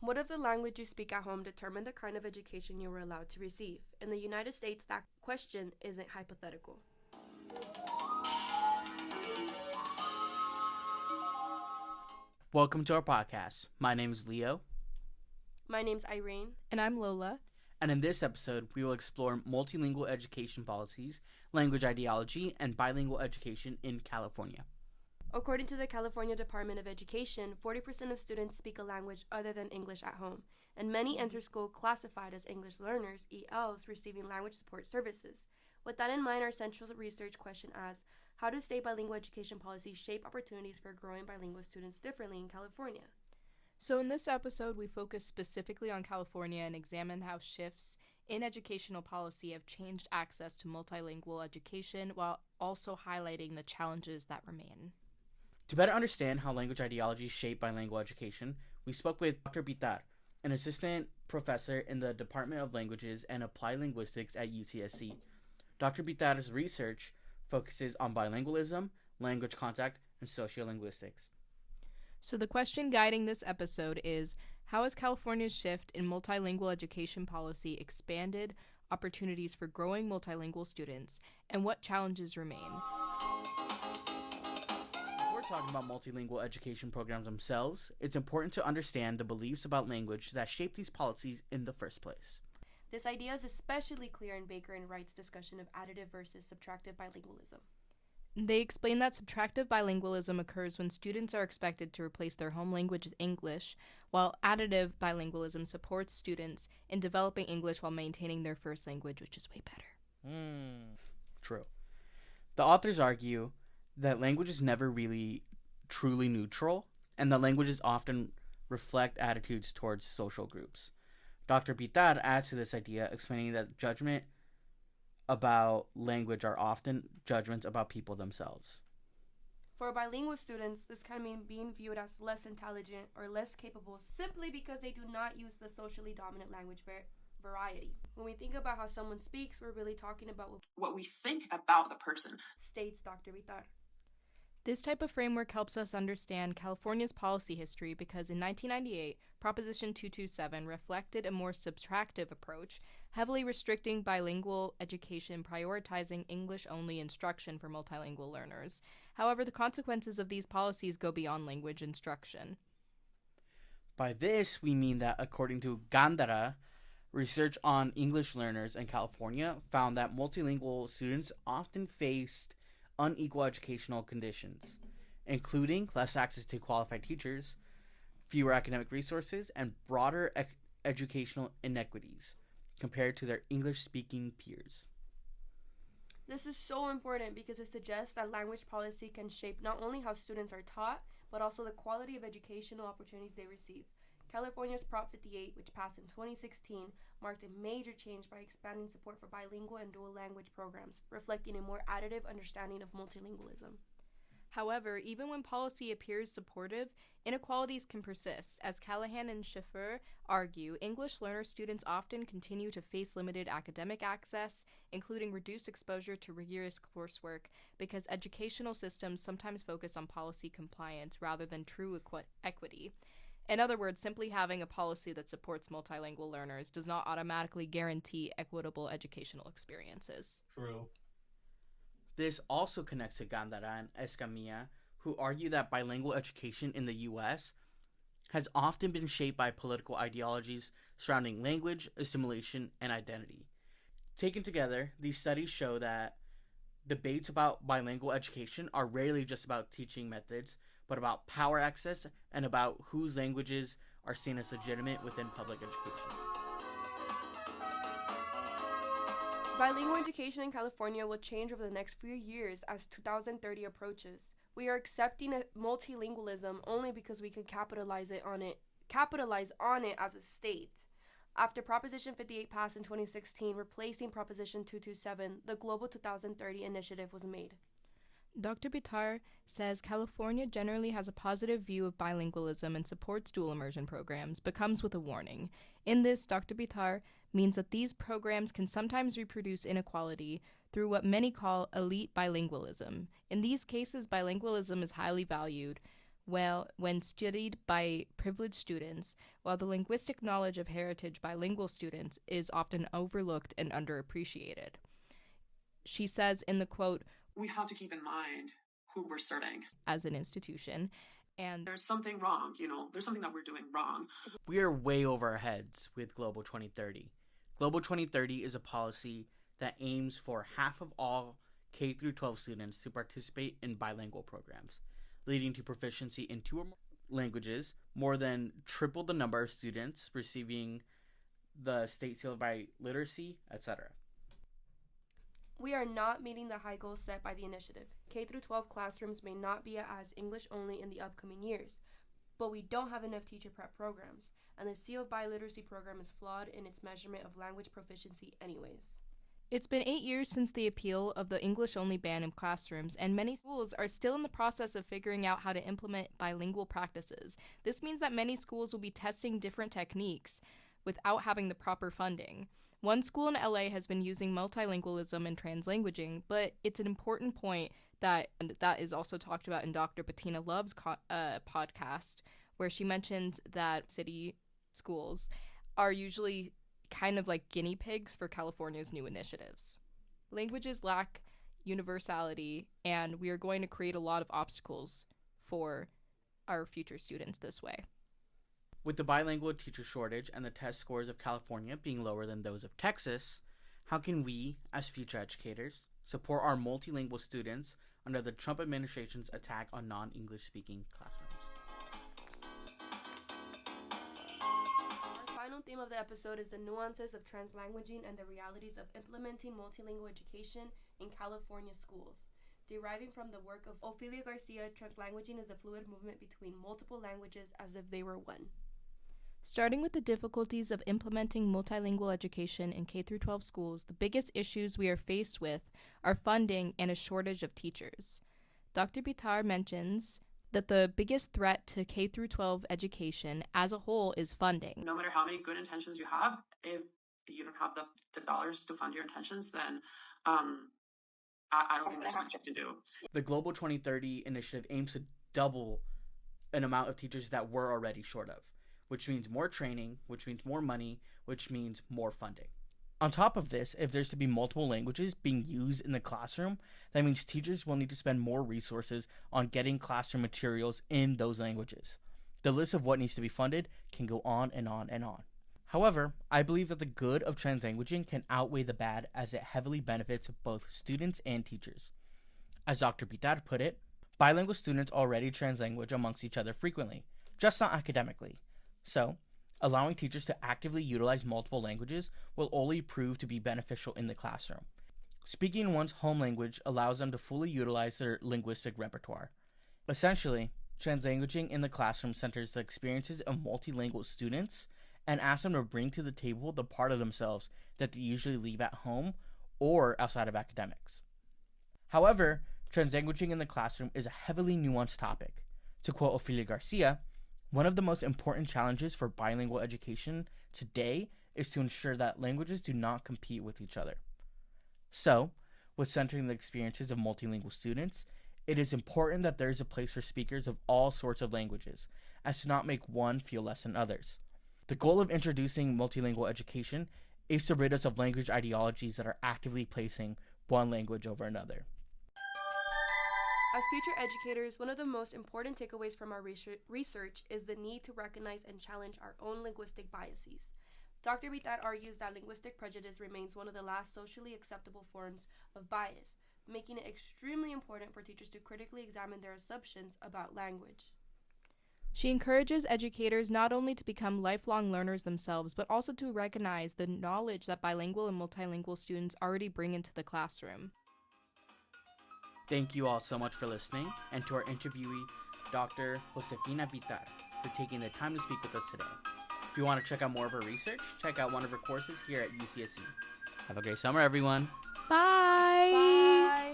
What if the language you speak at home determined the kind of education you were allowed to receive? In the United States, that question isn't hypothetical. Welcome to our podcast. My name is Leo, My name's Irene. And I'm Lola. and in this episode, we will explore multilingual education policies, language ideology, and bilingual education in California. According to the California Department of Education, 40% of students speak a language other than English at home, and many enter school classified as English learners, ELs, receiving language support services. With that in mind, our central research question asks, how do state bilingual education policies shape opportunities for growing bilingual students differently in California? So in this episode, we focus specifically on California and examine how shifts in educational policy have changed access to multilingual education while also highlighting the challenges that remain. To better understand how language ideologies shape bilingual education, we spoke with Dr. Bitar, an assistant professor in the Department of Languages and Applied Linguistics at UCSC. Dr. Bitar's research focuses on bilingualism, language contact, and sociolinguistics. So the question guiding this episode is, how has California's shift in multilingual education policy expanded opportunities for growing multilingual students, and what challenges remain? Before talking about multilingual education programs themselves, it's important to understand the beliefs about language that shape these policies in the first place. This idea is especially clear in Baker and Wright's discussion of additive versus subtractive bilingualism. They explain that subtractive bilingualism occurs when students are expected to replace their home language with English, while additive bilingualism supports students in developing English while maintaining their first language, which is way better. True. The authors argue that language is never really truly neutral, and that languages often reflect attitudes towards social groups. Dr. Bitar adds to this idea, explaining that judgment about language are often judgments about people themselves. For bilingual students, this can mean being viewed as less intelligent or less capable simply because they do not use the socially dominant language variety. When we think about how someone speaks, we're really talking about what we think about the person, states Dr. Bitar. This type of framework helps us understand California's policy history because in 1998, Proposition 227 reflected a more subtractive approach, heavily restricting bilingual education, prioritizing English-only instruction for multilingual learners. However, the consequences of these policies go beyond language instruction. By this, we mean that according to Gandara, research on English learners in California found that multilingual students often faced unequal educational conditions, including less access to qualified teachers, fewer academic resources, and broader educational inequities compared to their English-speaking peers. This is so important because it suggests that language policy can shape not only how students are taught, but also the quality of educational opportunities they receive. California's Prop 58, which passed in 2016, marked a major change by expanding support for bilingual and dual language programs, reflecting a more additive understanding of multilingualism. However, even when policy appears supportive, inequalities can persist. As Callahan and Schiffer argue, English learner students often continue to face limited academic access, including reduced exposure to rigorous coursework, because educational systems sometimes focus on policy compliance rather than true equity. In other words, simply having a policy that supports multilingual learners does not automatically guarantee equitable educational experiences. True. This also connects to Gandara and Escamilla, who argue that bilingual education in the U.S. has often been shaped by political ideologies surrounding language, assimilation, and identity. Taken together, these studies show that debates about bilingual education are rarely just about teaching methods, but about power access and about whose languages are seen as legitimate within public education. Bilingual education in California will change over the next few years as 2030 approaches. We are accepting multilingualism only because we can capitalize on it as a state. After Proposition 58 passed in 2016, replacing Proposition 227, the Global 2030 initiative was made. Dr. Bitar says California generally has a positive view of bilingualism and supports dual immersion programs, but comes with a warning. In this, Dr. Bitar means that these programs can sometimes reproduce inequality through what many call elite bilingualism. In these cases, bilingualism is highly valued, when studied by privileged students, while the linguistic knowledge of heritage bilingual students is often overlooked and underappreciated. She says in the quote, We have to keep in mind who we're serving as an institution, and there's something wrong, there's something that we're doing wrong. We are way over our heads with Global 2030. Global 2030 is a policy that aims for half of all K through 12 students to participate in bilingual programs, leading to proficiency in 2 or more languages, more than triple the number of students receiving the state seal of biliteracy, etc. We are not meeting the high goals set by the initiative. K through 12 classrooms may not be as English only in the upcoming years, but we don't have enough teacher prep programs, and the seal of biliteracy program is flawed in its measurement of language proficiency anyways. It's been 8 years since the appeal of the English-only ban in classrooms, and many schools are still in the process of figuring out how to implement bilingual practices. This means that many schools will be testing different techniques without having the proper funding. One school in LA has been using multilingualism and translanguaging, but it's an important point that is also talked about in Dr. Bettina Love's podcast, where she mentions that city schools are usually kind of like guinea pigs for California's new initiatives. Languages lack universality, and we are going to create a lot of obstacles for our future students this way. With the bilingual teacher shortage and the test scores of California being lower than those of Texas, how can we, as future educators, support our multilingual students under the Trump administration's attack on non-English speaking classrooms? Our final theme of the episode is the nuances of translanguaging and the realities of implementing multilingual education in California schools. Deriving from the work of Ofelia Garcia, translanguaging is a fluid movement between multiple languages as if they were one. Starting with the difficulties of implementing multilingual education in K-12 schools, the biggest issues we are faced with are funding and a shortage of teachers. Dr. Bitar mentions that the biggest threat to K-12 education as a whole is funding. No matter how many good intentions you have, if you don't have the dollars to fund your intentions, then I don't think there's much you can do. The Global 2030 initiative aims to double an amount of teachers that we're already short of, which means more training, which means more money, which means more funding. On top of this, if there's to be multiple languages being used in the classroom, that means teachers will need to spend more resources on getting classroom materials in those languages. The list of what needs to be funded can go on and on and on. However, I believe that the good of translanguaging can outweigh the bad, as it heavily benefits both students and teachers. As Dr. Bitar put it, bilingual students already translanguage amongst each other frequently, just not academically. So, allowing teachers to actively utilize multiple languages will only prove to be beneficial in the classroom. Speaking one's home language allows them to fully utilize their linguistic repertoire. Essentially, translanguaging in the classroom centers the experiences of multilingual students and asks them to bring to the table the part of themselves that they usually leave at home or outside of academics. However, translanguaging in the classroom is a heavily nuanced topic. To quote Ofelia Garcia, one of the most important challenges for bilingual education today is to ensure that languages do not compete with each other. So, with centering the experiences of multilingual students, it is important that there is a place for speakers of all sorts of languages, as to not make one feel less than others. The goal of introducing multilingual education is to rid us of language ideologies that are actively placing one language over another. As future educators, one of the most important takeaways from our research is the need to recognize and challenge our own linguistic biases. Dr. Bitar argues that linguistic prejudice remains one of the last socially acceptable forms of bias, making it extremely important for teachers to critically examine their assumptions about language. She encourages educators not only to become lifelong learners themselves, but also to recognize the knowledge that bilingual and multilingual students already bring into the classroom. Thank you all so much for listening, and to our interviewee, Dr. Josefina Bitar, for taking the time to speak with us today. If you want to check out more of her research, check out one of her courses here at UCSC. Have a great summer, everyone. Bye! Bye!